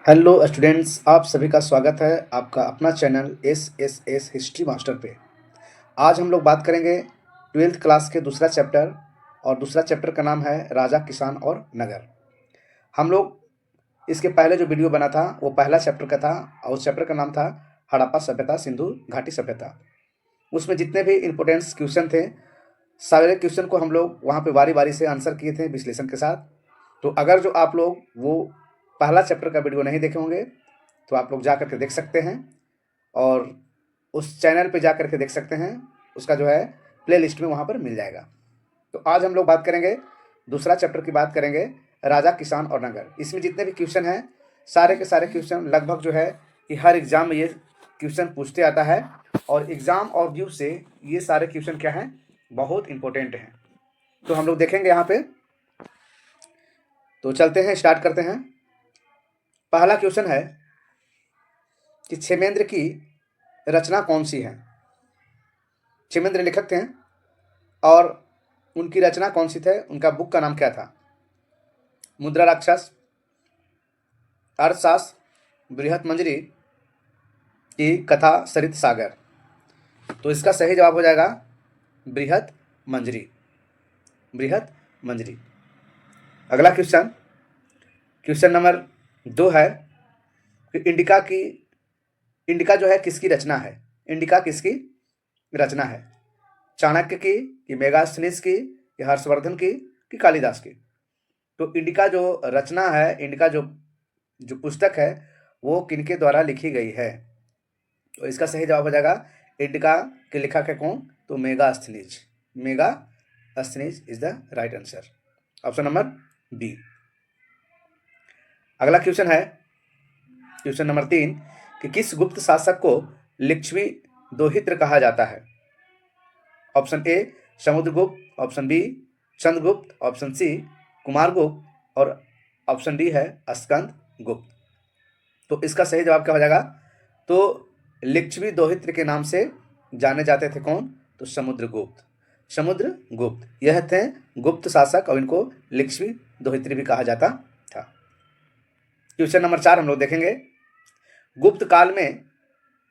Hello students, आप सभी का स्वागत है आपका अपना चैनल एस हिस्ट्री मास्टर पे। आज हम लोग बात करेंगे ट्वेल्थ क्लास के दूसरा चैप्टर, और दूसरा चैप्टर का नाम है राजा, किसान और नगर। हम लोग इसके पहले जो वीडियो बना था वो पहला चैप्टर का था, और उस चैप्टर का नाम था हड़प्पा सभ्यता, सिंधु घाटी सभ्यता। उसमें जितने भी इम्पोर्टेंट्स क्वेश्चन थे, सारे क्वेश्चन को हम लोग वहाँ पे बारी बारी से आंसर किए थे विश्लेषण के साथ। तो अगर जो आप लोग वो पहला चैप्टर का वीडियो नहीं देखे होंगे तो आप लोग जा करके देख सकते हैं, और उस चैनल पे जा करके देख सकते हैं। उसका जो है प्ले लिस्ट में वहाँ पर मिल जाएगा। तो आज हम लोग बात करेंगे दूसरा चैप्टर की, बात करेंगे राजा, किसान और नगर। इसमें जितने भी क्वेश्चन हैं, सारे के सारे क्वेश्चन लगभग जो है कि हर एग्जाम में ये क्वेश्चन पूछते आता है, और एग्जाम और व्यू से ये सारे क्वेश्चन क्या हैं, बहुत इंपॉर्टेंट हैं। तो हम लोग देखेंगे यहाँ पे। तो चलते हैं, स्टार्ट करते हैं। पहला क्वेश्चन है कि क्षेमेंद्र की रचना कौन सी है। क्षेमेंद्र लेखक थे, और उनकी रचना कौन सी थे, उनका बुक का नाम क्या था। मुद्रा राक्षस, अर्थशास्त्र, बृहत मंजरी की कथा सरित सागर। तो इसका सही जवाब हो जाएगा बृहत मंजरी, बृहत मंजरी। अगला क्वेश्चन, क्वेश्चन नंबर 2 है कि इंडिका जो है किसकी रचना है। इंडिका किसकी रचना है, चाणक्य की, कि मेगास्थनीज की, कि हर्षवर्धन की, कि कालिदास की। तो इंडिका जो रचना है, इंडिका जो जो पुस्तक है, वो किनके द्वारा लिखी गई है। तो इसका सही जवाब हो जाएगा इंडिका के लेखक है कौन, तो Megasthenes. Megasthenes is the right answer, option number B. अगला क्वेश्चन है क्वेश्चन नंबर 3 कि किस गुप्त शासक को लिच्छवी दोहित्र कहा जाता है। Option A Samudragupta, option B Chandragupta, option C Kumaragupta, और ऑप्शन डी है स्कंद गुप्त। तो इसका सही जवाब क्या हो जाएगा, तो लिच्छवी दोहित्र के नाम से जाने जाते थे कौन, तो समुद्रगुप्त। समुद्रगुप्त यह थे गुप्त शासक, और इनको लिच्छवी दोहित्री भी कहा जाता था। क्वेश्चन नंबर 4 हम लोग देखेंगे। गुप्त काल में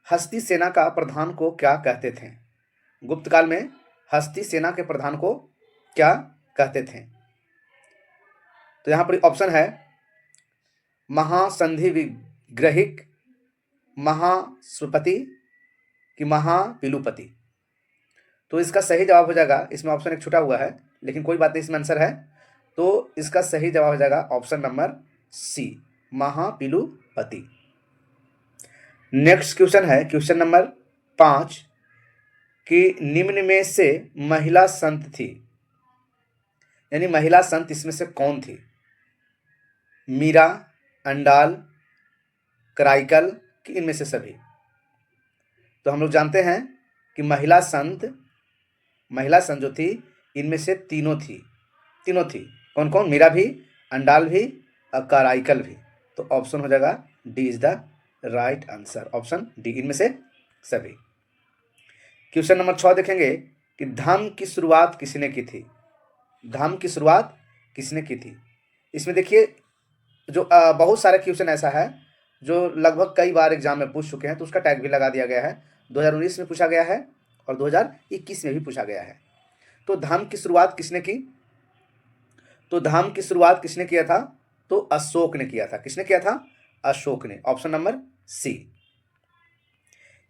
हस्ती सेना का प्रधान को क्या कहते थे। गुप्त काल में हस्ती सेना के प्रधान को क्या कहते थे। तो यहां पर ऑप्शन है महासंधि विग्रहिक, महास्वपति, कि महापिलुपति। तो इसका सही जवाब हो जाएगा, इसमें ऑप्शन एक छूटा हुआ है लेकिन कोई बात नहीं, इसमें आंसर है। तो इसका सही जवाब हो जाएगा ऑप्शन नंबर सी, महापिलुपति। नेक्स्ट क्वेश्चन है क्वेश्चन नंबर 5 कि निम्न में से महिला संत थी, यानी महिला संत इसमें से कौन थी। मीरा, अंडाल, कराइकल, कि इनमें से सभी। तो हम लोग जानते हैं कि महिला संत जो थी, इनमें से तीनों थी। कौन कौन, मीरा भी, अंडाल भी, और कराइकल भी। तो ऑप्शन हो जाएगा D is the right answer, option D, इनमें से सभी। क्वेश्चन नंबर 6 देखेंगे कि धम्म की शुरुआत किसने की थी। धम्म की शुरुआत किसने की थी। इसमें देखिए जो बहुत सारे क्वेश्चन ऐसा है जो लगभग कई बार एग्जाम में पूछ चुके हैं, तो उसका टैग भी लगा दिया गया है। 2019 में पूछा गया है और 2021 में भी पूछा गया है। तो धम्म की शुरुआत किसने की, तो धम्म की शुरुआत किसने किया था, तो अशोक ने किया था। किसने किया था, अशोक ने, option number C.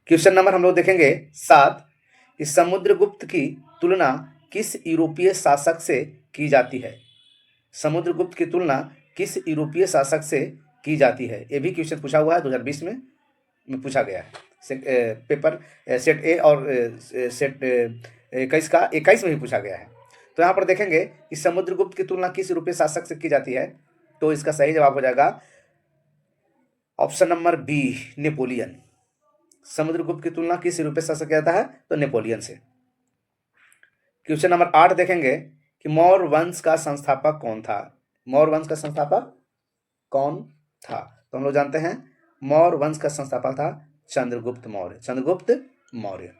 Question number हम लोग देखेंगे 7 इस समुद्रगुप्त की तुलना किस यूरोपीय शासक से की जाती है। समुद्रगुप्त की तुलना किस यूरोपीय शासक से की जाती है। ये भी क्वेश्चन पूछा हुआ है, 2020 में पूछा गया है। पेपर सेट ए और सेट 21 में भी पूछा गया है। तो यहाँ पर देखेंगे कि समुद्रगुप्त की तुलना किस यूरोपीय शासक से की जाती है। तो इसका सही जवाब हो जाएगा option number B, Napoleon. Samudragupta की तुलना किस यूरोपीय शासक से जाता है, तो नेपोलियन से। क्वेश्चन नंबर 8 देखेंगे कि मौर्य वंश का संस्थापक कौन था। मौर्य वंश का संस्थापक कौन था। तो हम लोग जानते हैं मौर्य वंश का संस्थापक था चंद्रगुप्त मौर्य, चंद्रगुप्त मौर्य।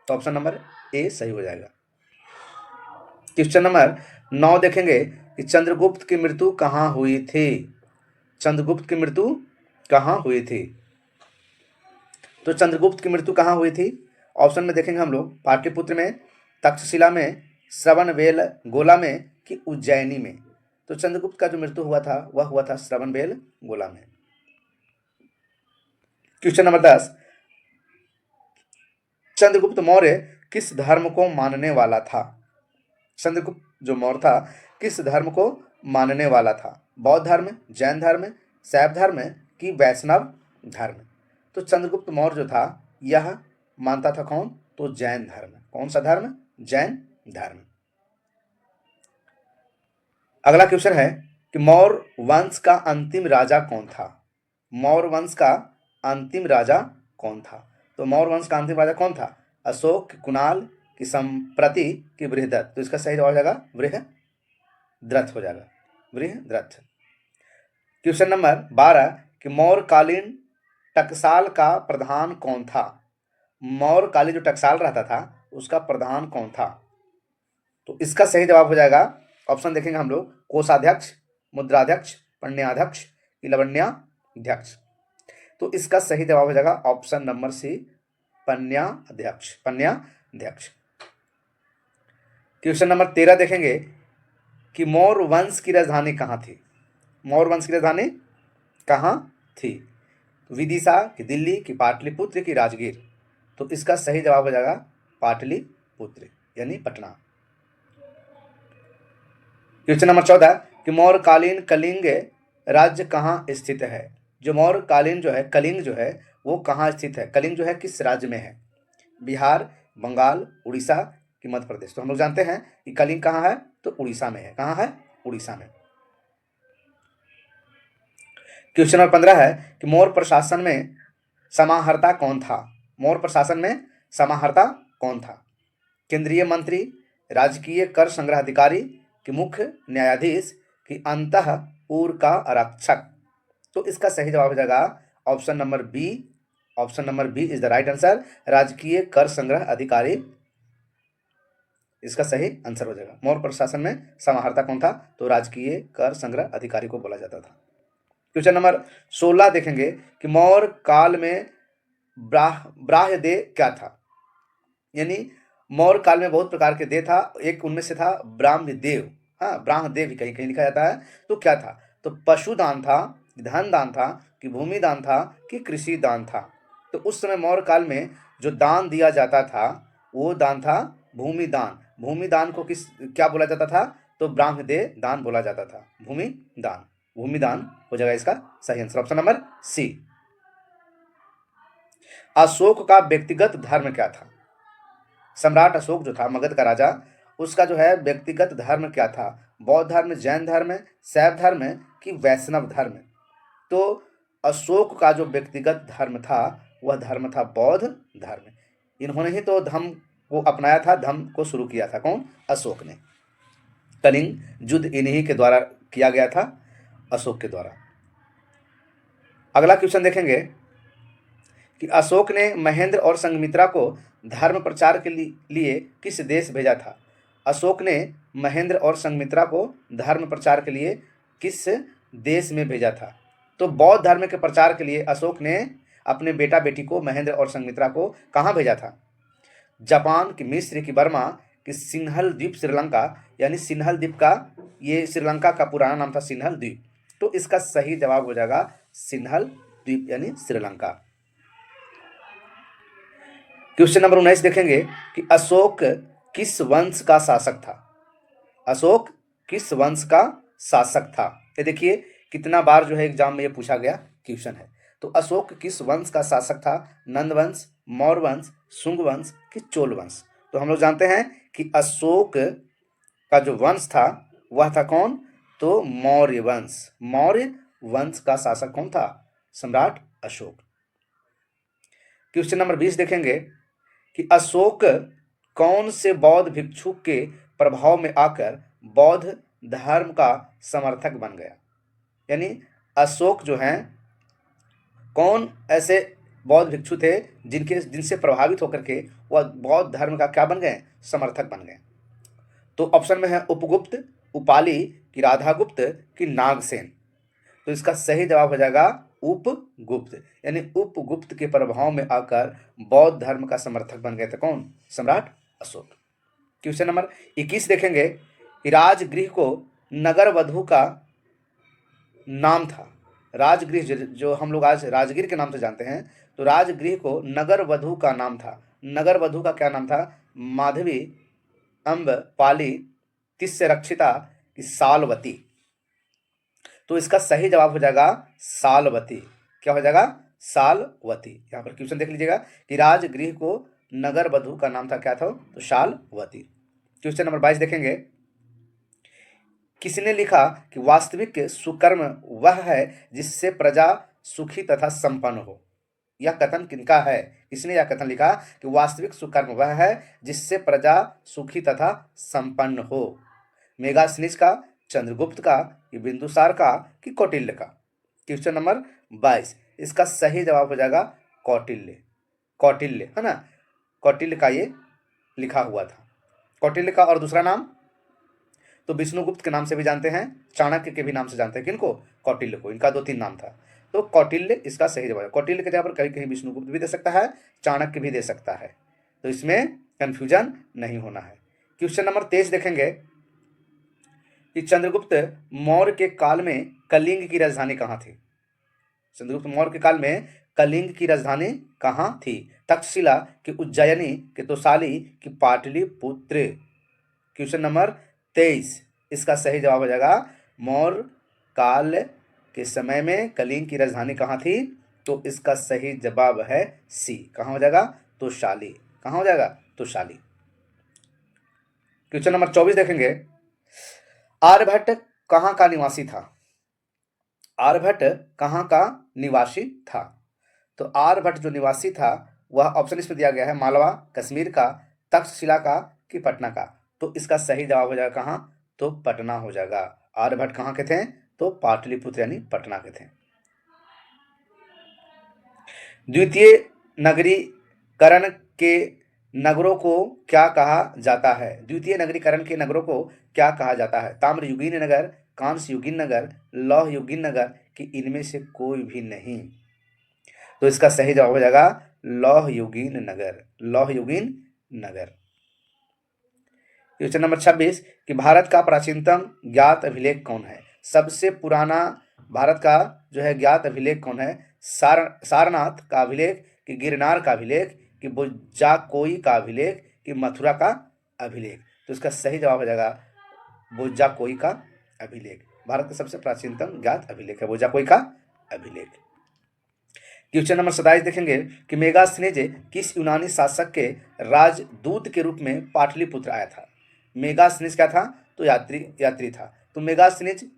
तो ऑप्शन नंबर ए सही हो जाएगा। क्वेश्चन नंबर 9 देखेंगे कि चंद्रगुप्त की मृत्यु कहाँ हुई थी। चंद्रगुप्त की मृत्यु कहाँ हुई थी? तो चंद्रगुप्त की मृत्यु कहाँ हुई थी? ऑप्शन में देखेंगे हम लोग, पाटलिपुत्र में, तक्षशिला में, श्रवणबेल गोला में कि उज्जैनी में। तो चंद्रगुप्त का जो मृत्यु हुआ था वह हुआ था श्रवणबेल गोला में। क्वेश्चन नंबर 10, चंद्रगुप्त मौर्य किस धर्म को मानने वाला था? चंद्रगुप्त जो मौर्य था किस धर्म को मानने वाला था? बौद्ध धर्म, जैन धर्म, शैव धर्म कि वैष्णव धर्म? तो चंद्रगुप्त मौर्य जो था यह मानता था कौन? तो जैन धर्म। कौन सा धर्म? जैन धर्म। अगला क्वेश्चन है कि मौर्य वंश का अंतिम राजा कौन था? मौर्य वंश का अंतिम राजा कौन था? तो मौर्य वंश का अंतिम राजा कौन था? अशोक, कुणाल कि संप्रति कि बृहदत्त? तो इसका सही जवाब हो जाएगा बृहद्रथ हो जाएगा, बृहद्रथ। क्वेश्चन नंबर 12 कि मौर्यकालीन टकसाल का प्रधान कौन था? मौर्यकालीन जो टकसाल रहता था उसका प्रधान कौन था? तो इसका सही जवाब हो जाएगा, ऑप्शन देखेंगे हम लोग, कोषाध्यक्ष, मुद्राध्यक्ष, पण्याध्यक्ष कि लवण्याध्यक्ष? तो इसका सही जवाब हो जाएगा ऑप्शन नंबर सी, पण्याध्यक्ष, पण्याध्यक्ष। क्वेश्चन नंबर 13 देखेंगे कि मौर्य वंश की राजधानी कहाँ थी? मौर्य वंश की राजधानी कहाँ थी? विदिशा कि दिल्ली कि पाटलिपुत्र कि राजगीर? तो इसका सही जवाब हो जाएगा पाटलिपुत्र यानी पटना। क्वेश्चन नंबर 14 कि मौर्यकालीन कलिंग राज्य कहाँ स्थित है? जो मौर्यकालीन जो है कलिंग जो है वो कहाँ स्थित है? कलिंग जो है किस राज्य में है? बिहार, बंगाल, उड़ीसा कि मध्य प्रदेश? तो हम लोग जानते हैं कि कलिंग कहाँ है, तो उड़ीसा में है। कहाँ है? उड़ीसा में। क्वेश्चन नंबर 15 है कि मौर्य प्रशासन में समाहर्ता कौन था? मौर्य प्रशासन में समाहर्ता कौन था? केंद्रीय मंत्री, राजकीय कर संग्रह अधिकारी कि मुख्य न्यायाधीश कि अंतःपुर का आरक्षक? तो इसका सही जवाब हो जाएगा option number B. Option number B is the right answer, राजकीय कर संग्रह अधिकारी इसका सही आंसर हो जाएगा। मौर्य प्रशासन में समाहर्ता कौन था? तो राजकीय कर संग्रह अधिकारी को बोला जाता था। क्वेश्चन नंबर 16 देखेंगे कि मौर्य काल में ब्राह्मदेव क्या था? यानी मौर्य काल में बहुत प्रकार के देव था, एक उनमें से था ब्राह्मदेव। हाँ, ब्राह्मदेव कहीं कहीं लिखा जाता है। तो क्या था? तो पशुदान था, धन दान था कि भूमि दान था कि कृषि दान था? तो उस समय मौर्य काल में जो दान दिया जाता था वो दान था भूमि दान। भूमि दान को किस क्या बोला जाता था? तो ब्राह्मदेव दान बोला जाता था। भूमि दान, भूमि दान हो जाएगा इसका सही answer, option number C. Ashoka का व्यक्तिगत धर्म क्या था? सम्राट अशोक जो था मगध का राजा, उसका जो है व्यक्तिगत धर्म क्या था? बौद्ध धर्म, जैन धर्म, शैव धर्म कि वैष्णव धर्म? तो अशोक का जो व्यक्तिगत धर्म था वह धर्म था बौद्ध धर्म। इन्होंने ही तो धम्म को अपनाया था, धम्म को शुरू किया था। कौन? अशोक ने। कलिंग युद्ध इन्हीं के द्वारा किया गया था, अशोक के द्वारा। अगला क्वेश्चन देखेंगे कि अशोक ने महेंद्र और संघमित्रा को धर्म प्रचार के लिए किस देश भेजा था? अशोक ने महेंद्र और संघमित्रा को धर्म प्रचार के लिए किस देश में भेजा था? तो बौद्ध धर्म के प्रचार के लिए अशोक ने अपने बेटा बेटी को महेंद्र और संघमित्रा को कहाँ भेजा था? जापान कि मिस्र कि बर्मा कि सिन्हल द्वीप श्रीलंका? यानी सिन्हल द्वीप का, ये श्रीलंका का पुराना नाम था सिन्हल द्वीप। तो इसका सही जवाब हो जाएगा सिन्हल द्वीप यानी श्रीलंका। क्वेश्चन नंबर 19 देखेंगे कि अशोक किस वंश का शासक था? अशोक किस वंश का शासक था? ये देखिए कितना बार जो है एग्जाम में ये पूछा गया क्वेश्चन है। तो अशोक किस वंश का शासक था? नंद वंश, मौर्य वंश, शुंग वंश कि चोल वंश? तो हम लोग जानते हैं कि अशोक का जो वंश था वह था कौन? तो मौर्य वंश। मौर्य वंश का शासक कौन था? सम्राट अशोक। क्वेश्चन नंबर 20 देखेंगे कि अशोक कौन से बौद्ध भिक्षु के प्रभाव में आकर बौद्ध धर्म का समर्थक बन गया? यानी अशोक जो हैं कौन ऐसे बौद्ध भिक्षु थे जिनसे प्रभावित होकर के वह बौद्ध धर्म का क्या बन गए? समर्थक बन गए। तो ऑप्शन में है उपगुप्त, उपाली कि राधागुप्त कि नागसेन? तो इसका सही जवाब हो जाएगा उपगुप्त, यानी उपगुप्त के प्रभाव में आकर बौद्ध धर्म का समर्थक बन गए थे कौन? सम्राट अशोक। क्वेश्चन नंबर 21 देखेंगे कि राजगृह को नगर वधु का नाम था। राजगृह जो हम लोग आज राजगीर के नाम से जानते हैं, तो राजगृह को नगर वधु का नाम था। नगर वधु का क्या नाम था? माधवी, अम्ब, पाली, तिस्य रक्षिता की सालवती। तो इसका सही जवाब हो जाएगा सालवती। क्या हो जाएगा? सालवती। यहाँ पर क्वेश्चन देख लीजिएगा कि राजगृह को नगर वधु का नाम था, क्या था? तो सालवती। क्वेश्चन नंबर 22 देखेंगे, किसने लिखा कि वास्तविक सुकर्म वह है जिससे प्रजा सुखी तथा संपन्न हो? यह कथन किनका है? किसने यह कथन लिखा कि वास्तविक सुकर्म वह है जिससे प्रजा सुखी तथा संपन्न हो? मेगास्थनीज का, चंद्रगुप्त का, कि बिंदुसार का, कि कौटिल्य का? क्वेश्चन नंबर 22, इसका सही जवाब हो जाएगा कौटिल्य। कौटिल्य है ना, कौटिल्य का ये लिखा हुआ था। कौटिल्य का और दूसरा नाम तो विष्णुगुप्त के नाम से भी जानते हैं, चाणक्य के भी नाम से जानते हैं। किनको? कौटिल्य को। इनका 2-3 नाम था, तो कौटिल्य इसका सही जवाब है। कौटिल्य के जगह पर कहीं कहीं विष्णुगुप्त भी दे सकता है, चाणक्य भी दे सकता है, तो इसमें कंफ्यूजन नहीं होना है। क्वेश्चन नंबर 23 देखेंगे कि चंद्रगुप्त मौर्य के काल में कलिंग की राजधानी कहाँ थी? चंद्रगुप्त मौर्य के काल में कलिंग की राजधानी कहाँ थी? तक्षशिला, की उज्जयिनी, की तोसाली, की पाटलिपुत्र? क्वेश्चन नंबर 23, इसका सही जवाब हो जाएगा मौर्य काल के समय में कलिंग की राजधानी कहाँ थी? तो इसका सही जवाब है सी। कहाँ हो जाएगा? तोशाली। कहाँ हो जाएगा? तोशाली। क्वेश्चन नंबर 24 देखेंगे, आर्यभट्ट कहाँ का निवासी था? आर्यभट्ट कहाँ का निवासी था? तो आर्यभट्ट जो निवासी था वह ऑप्शन इसमें दिया गया है, मालवा, कश्मीर का, तक्षशिला का, कि पटना का? तो इसका सही जवाब हो जाएगा कहाँ? तो पटना हो जाएगा। आर्यभट्ट कहाँ के थे? तो पाटलिपुत्र यानी पटना के थे। द्वितीय नगरीकरण के नगरों को क्या कहा जाता है? द्वितीय नगरीकरण के नगरों को क्या कहा जाता है? ताम्रयुगीन नगर, कांस्ययुगीन नगर, लौहयुगीन नगर, कि इनमें से कोई भी नहीं? तो इसका सही जवाब हो जाएगा लौहयुगीन नगर। लौहयुगीन नगर। क्वेश्चन नंबर 26 कि भारत का प्राचीनतम ज्ञात अभिलेख कौन है? सबसे पुराना भारत का जो है ज्ञात अभिलेख कौन है? सारनाथ का अभिलेख, कि गिरनार का अभिलेख, कि बुज्जाकोई का अभिलेख, कि मथुरा का अभिलेख? तो इसका सही जवाब हो जाएगा बुज्जाकोई का अभिलेख। भारत का सबसे प्राचीनतम ज्ञात अभिलेख है बुज्जाकोई का अभिलेख। क्वेश्चन नंबर 27 देखेंगे कि मेगास्थनीज किस यूनानी शासक के राजदूत के रूप में पाटलिपुत्र आया था? मेगास्थनीज क्या था? तो यात्री था। तो मेगास्थनीज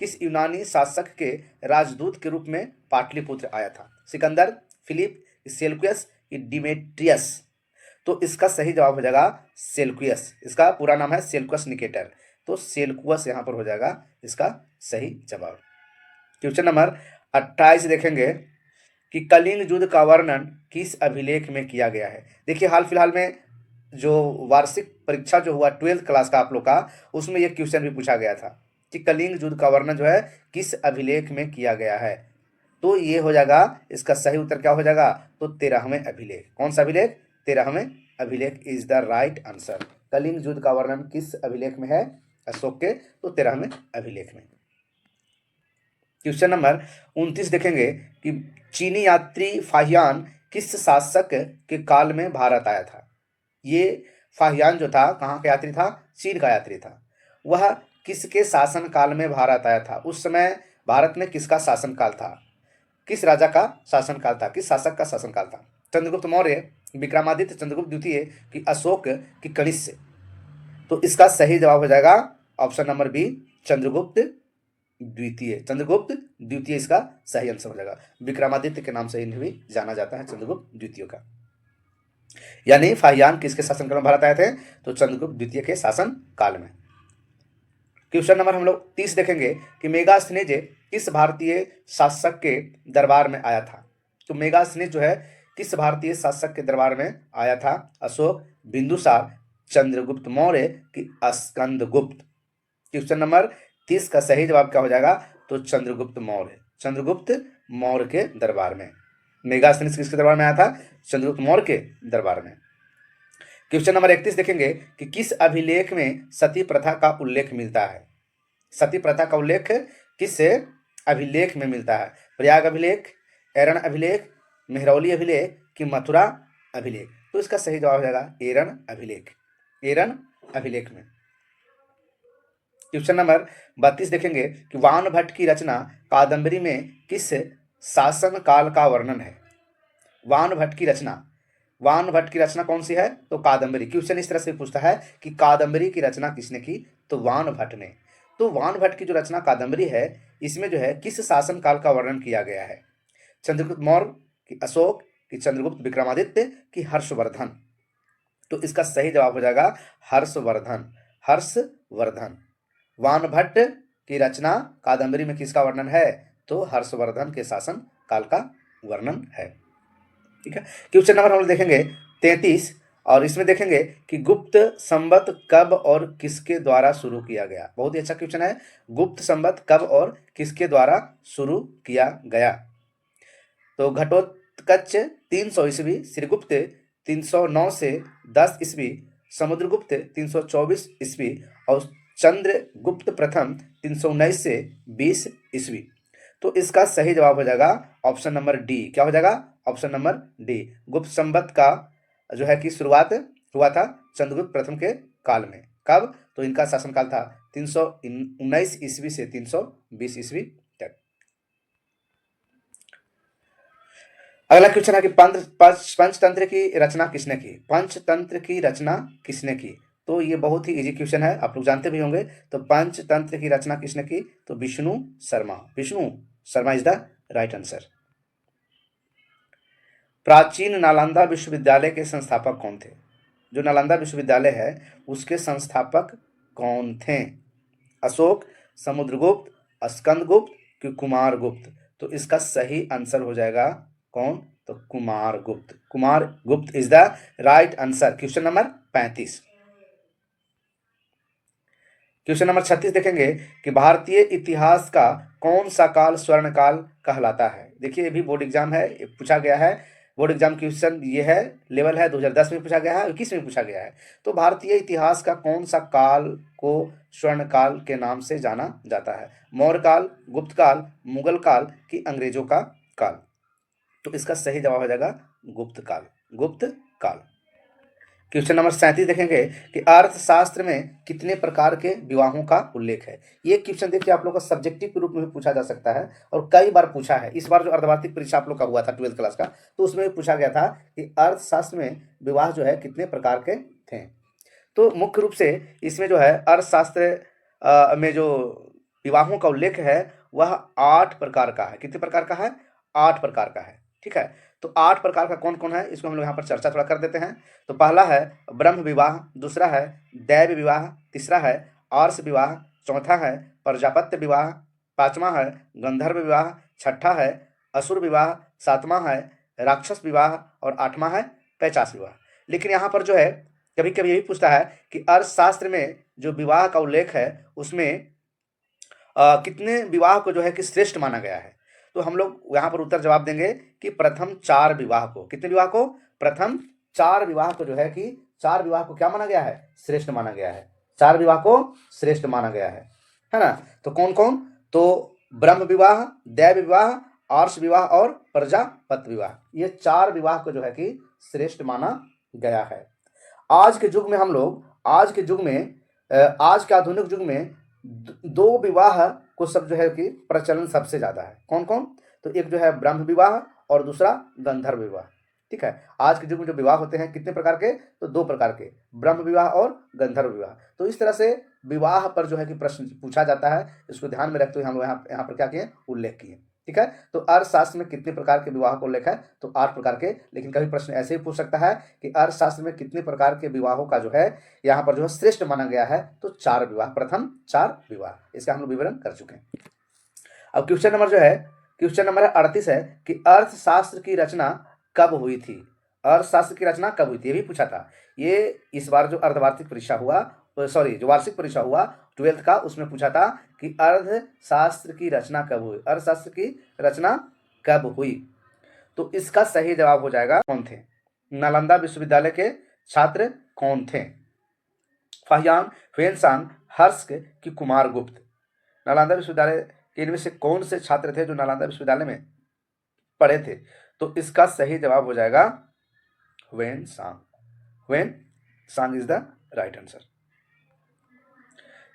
किस यूनानी शासक के राजदूत के रूप में पाटलिपुत्र आया था? Sikandar, Philip, Seleucus, Demetrius? तो इसका सही जवाब हो जाएगा सेल्युकस। इसका पूरा नाम है सेल्युकस निकेटर, तो सेल्युकस यहाँ पर हो जाएगा इसका सही जवाब। क्वेश्चन नंबर 28 देखेंगे कि कलिंग युद्ध का वर्णन किस अभिलेख में किया गया है? देखिए हाल फिलहाल में जो वार्षिक परीक्षा जो हुआ 12th क्लास का आप लोग का, उसमें यह क्वेश्चन भी पूछा गया था कि कलिंग युद्ध का वर्णन जो है किस अभिलेख में किया गया है? तो ये हो जाएगा इसका सही उत्तर क्या हो जाएगा? तो 13वें अभिलेख। कौन सा अभिलेख? 13वें अभिलेख is the right answer. Kalinga युद्ध का वर्णन किस अभिलेख में है? अशोक के, तो 13वें अभिलेख में। क्वेश्चन नंबर 29 देखेंगे कि चीनी यात्री फाहियान किस शासक के काल में भारत आया था? ये फाहियान जो था कहाँ का यात्री था? चीन का यात्री था। वह किसके शासन काल में भारत आया था? उस समय भारत में किसका शासन काल था? किस राजा का शासन काल था? किस शासक का शासन काल था? चंद्रगुप्त मौर्य, विक्रमादित्य, चंद्रगुप्त द्वितीय, कि अशोक, कि कनिष्क? तो इसका सही जवाब हो जाएगा ऑप्शन नंबर बी, चंद्रगुप्त द्वितीय। चंद्रगुप्त द्वितीय इसका सही आंसर हो जाएगा। विक्रमादित्य के नाम से इन्हें भी जाना जाता है, चंद्रगुप्त द्वितीय का। यानी फाहियान किसके शासन काल में भारत आए थे? तो चंद्रगुप्त द्वितीय के शासन काल में। क्वेश्चन नंबर हम लोग 30 देखेंगे कि मेगास्थनीज किस भारतीय शासक के दरबार में आया था? तो मेगास्थनीज जो है किस भारतीय शासक के दरबार में आया था? अशोक, बिंदुसार, चंद्रगुप्त मौर्य, कि स्कंदगुप्त? क्वेश्चन नंबर 30 का सही जवाब क्या हो जाएगा? तो चंद्रगुप्त मौर्य, चंद्रगुप्त मौर्य के दरबार में। मेगास्थनीज किसके दरबार में आया था? चंद्रगुप्त मौर्य के दरबार में। क्वेश्चन नंबर 31 देखेंगे कि किस अभिलेख में सती प्रथा का उल्लेख मिलता है? सती प्रथा का उल्लेख किस अभिलेख में मिलता है? प्रयाग अभिलेख, एरन अभिलेख, मेहरौली अभिलेख कि मथुरा अभिलेख? तो इसका सही जवाब हो जाएगा एरन अभिलेख, एरन अभिलेख में। क्वेश्चन नंबर 32 देखेंगे कि वान भट्ट की रचना कादंबरी में किस शासन काल का वर्णन है? वान भट्ट की रचना, वान भट्ट की रचना कौन सी है? तो कादंबरी। क्वेश्चन इस तरह से पूछता है कि कादंबरी की रचना किसने की? तो वान भट्ट ने। तो वान भट्ट की जो रचना कादंबरी है, इसमें जो है किस शासन काल का वर्णन किया गया है? चंद्रगुप्त मौर्य कि अशोक कि चंद्रगुप्त विक्रमादित्य कि हर्षवर्धन? तो इसका सही जवाब हो जाएगा हर्षवर्धन, हर्षवर्धन। वान भट्ट की रचना कादंबरी में किसका वर्णन है? तो हर्षवर्धन के शासन काल का वर्णन है। ठीक है। क्वेश्चन नंबर हम लोग देखेंगे 33 और इसमें देखेंगे कि गुप्त संवत कब और किसके द्वारा शुरू किया गया? बहुत ही अच्छा क्वेश्चन है। गुप्त संवत कब और किसके द्वारा शुरू किया गया? तो घटोत्कच 300 ईस्वी, श्रीगुप्त 309 से 10 ईस्वी, समुद्रगुप्त 324 ईस्वी और चंद्रगुप्त प्रथम 319 से 20 ईस्वी। तो इसका सही जवाब हो जाएगा ऑप्शन नंबर डी। क्या हो जाएगा? Option number D. गुप्त संवत का जो है कि शुरुआत हुआ था चंद्रगुप्त प्रथम के काल में। कब? तो इनका शासनकाल था 319 ईस्वी से 320 ईस्वी तक। अगला क्वेश्चन है कि पंचतंत्र की रचना किसने की? पंचतंत्र की रचना किसने की? तो ये बहुत ही इजी क्वेश्चन है, आप लोग जानते भी होंगे। तो पंचतंत्र की रचना किसने की? तो Vishnu Sharma, Vishnu Sharma is the right answer. प्राचीन नालंदा विश्वविद्यालय के संस्थापक कौन थे? जो नालंदा विश्वविद्यालय है उसके संस्थापक कौन थे? अशोक, समुद्रगुप्त, स्कंदगुप्त कि कुमारगुप्त? तो इसका सही आंसर हो जाएगा कौन? तो Kumaragupta, Kumaragupta is the right answer. Question number 35। Question number 36 देखेंगे कि भारतीय इतिहास का कौन सा काल स्वर्ण काल कहलाता है? देखिए ये भी बोर्ड एग्जाम है, पूछा गया है। बोर्ड एग्जाम क्वेश्चन ये है, लेवल है 2010 में पूछा गया है, 21 में पूछा गया है। तो भारतीय इतिहास का कौन सा काल को स्वर्ण काल के नाम से जाना जाता है? मौर्य काल, गुप्त काल, मुगल काल कि अंग्रेजों का काल? तो इसका सही जवाब हो जाएगा गुप्त काल, गुप्त काल। क्वेश्चन नंबर 37 देखेंगे कि अर्थशास्त्र में कितने प्रकार के विवाहों का उल्लेख है? ये क्वेश्चन देखिए आप लोग का सब्जेक्टिव के रूप में भी पूछा जा सकता है और कई बार पूछा है। इस बार जो अर्धवार्षिक परीक्षा आप लोग का हुआ था 12th क्लास का, तो उसमें भी पूछा गया था कि अर्थशास्त्र में विवाह जो है कितने प्रकार के थे। तो मुख्य रूप से इसमें जो है अर्थशास्त्र में जो विवाहों का उल्लेख है वह 8 प्रकार का है। कितने प्रकार का है? 8 प्रकार का है। ठीक है। तो 8 प्रकार का कौन कौन है इसको हम लोग यहाँ पर चर्चा थोड़ा कर देते हैं। तो पहला है ब्रह्म विवाह, दूसरा है दैव विवाह, तीसरा है आर्ष विवाह, चौथा है प्रजापत्य विवाह, पांचवा है गंधर्व विवाह, छठा है असुर विवाह, सातवां है राक्षस विवाह और आठवां है पैचास विवाह। लेकिन यहाँ पर जो है कभी कभी यही पूछता है कि अर्थशास्त्र में जो विवाह का उल्लेख है उसमें कितने विवाह को जो है कि श्रेष्ठ माना गया है? तो हम लोग यहाँ पर उत्तर जवाब देंगे कि प्रथम 4 विवाह को। कितने विवाह को? प्रथम 4 विवाह को जो है कि 4 विवाह को क्या माना गया है? श्रेष्ठ माना गया है। 4 विवाह को श्रेष्ठ माना गया है ना? तो कौन कौन? तो ब्रह्म विवाह, दैव विवाह, आर्ष विवाह और प्रजापत्य विवाह, ये 4 विवाह को जो है कि श्रेष्ठ माना गया है। आज के युग में हम लोग, आज के युग में, आज के आधुनिक युग में 2 विवाह को सब जो है कि प्रचलन सबसे ज्यादा है। कौन कौन? तो एक जो है ब्रह्म विवाह और दूसरा गंधर्व विवाह। ठीक है। आज के युग में जो विवाह होते हैं कितने प्रकार के? तो 2 प्रकार के, ब्रह्म विवाह और गंधर्व विवाह। तो इस तरह से विवाह पर जो है कि प्रश्न पूछा जाता है, इसको ध्यान में रखते हुए हम लोग यहाँ पर क्या किए? उल्लेख किए। ठीक है। तो अर्थशास्त्र में कितने प्रकार के विवाह को उल्लेख है? तो 8 प्रकार के। लेकिन कभी प्रश्न ऐसे ही पूछ सकता है कि अर्थशास्त्र में कितने प्रकार के विवाहों का जो है यहाँ पर जो है श्रेष्ठ माना गया है? तो 4 विवाह, प्रथम 4 विवाह। इसका हम लोग विवरण कर चुके हैं। अब क्वेश्चन नंबर जो है, क्वेश्चन नंबर 38 है कि अर्थशास्त्र की रचना कब हुई थी? अर्थशास्त्र की रचना कब हुई थी? ये भी पूछा था। ये इस बार जो अर्धवार्षिक परीक्षा हुआ, सॉरी जो वार्षिक परीक्षा हुआ 12th का, उसमें पूछा था कि अर्थशास्त्र की रचना कब हुई, अर्थशास्त्र की रचना कब हुई। तो इसका सही जवाब हो जाएगा कौन थे, नालंदा विश्वविद्यालय के छात्र कौन थे, फाहियान, ह्वेनसांग, हर्ष कि कुमार गुप्त। नालंदा विश्वविद्यालय के इनमें से कौन से छात्र थे जो नालंदा विश्वविद्यालय में पढ़े थे। तो इसका सही जवाब हो जाएगा Hiuen Tsang, Hiuen Tsang is the right answer.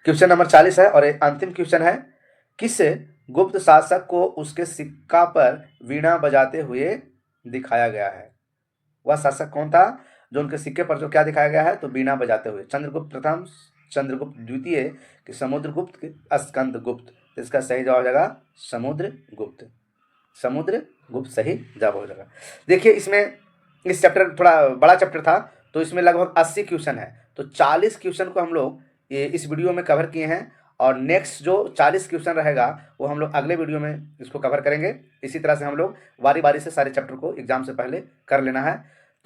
Question number 40 है और अंतिम क्वेश्चन है, किस गुप्त शासक को उसके सिक्का पर वीणा बजाते हुए दिखाया गया है। वह शासक कौन था जो उनके सिक्के पर जो क्या दिखाया गया है, तो वीणा बजाते हुए। चंद्रगुप्त प्रथम, चंद्रगुप्त द्वितीय कि समुद्रगुप्त कि स्कंदगुप्त। तो इसका सही जवाब हो जाएगा समुद्रगुप्त, समुद्रगुप्त सही जवाब हो जाएगा। देखिए इसमें इस चैप्टर थोड़ा बड़ा चैप्टर था, तो इसमें लगभग 80 क्वेश्चन है। तो 40 क्वेश्चन को हम लोग ये इस वीडियो में कवर किए हैं, और नेक्स्ट जो 40 क्वेश्चन रहेगा वो हम लोग अगले वीडियो में इसको कवर करेंगे। इसी तरह से हम लोग बारी बारी से सारे चैप्टर को एग्जाम से पहले कर लेना है।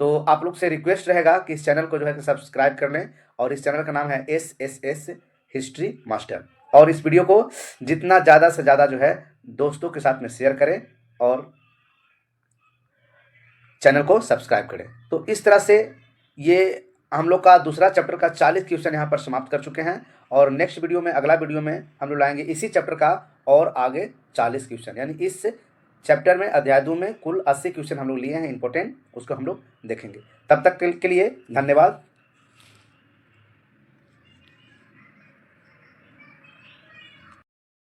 तो आप लोग से रिक्वेस्ट रहेगा कि इस चैनल को जो है सब्सक्राइब कर लें, और इस चैनल का नाम है SSS हिस्ट्री मास्टर। और इस वीडियो को जितना ज़्यादा से ज़्यादा जो है दोस्तों के साथ में शेयर करें और चैनल को सब्सक्राइब करें। तो इस तरह से ये हम लोग का दूसरा चैप्टर का 40 क्वेश्चन यहाँ पर समाप्त कर चुके हैं, और नेक्स्ट वीडियो में, अगला वीडियो में हम लोग लाएंगे इसी चैप्टर का और आगे 40 क्वेश्चन, यानी इस चैप्टर में अध्याय 2 में कुल 80 क्वेश्चन हम लोग लिए हैं इंपॉर्टेंट, उसको हम लोग देखेंगे। तब तक के लिए धन्यवाद।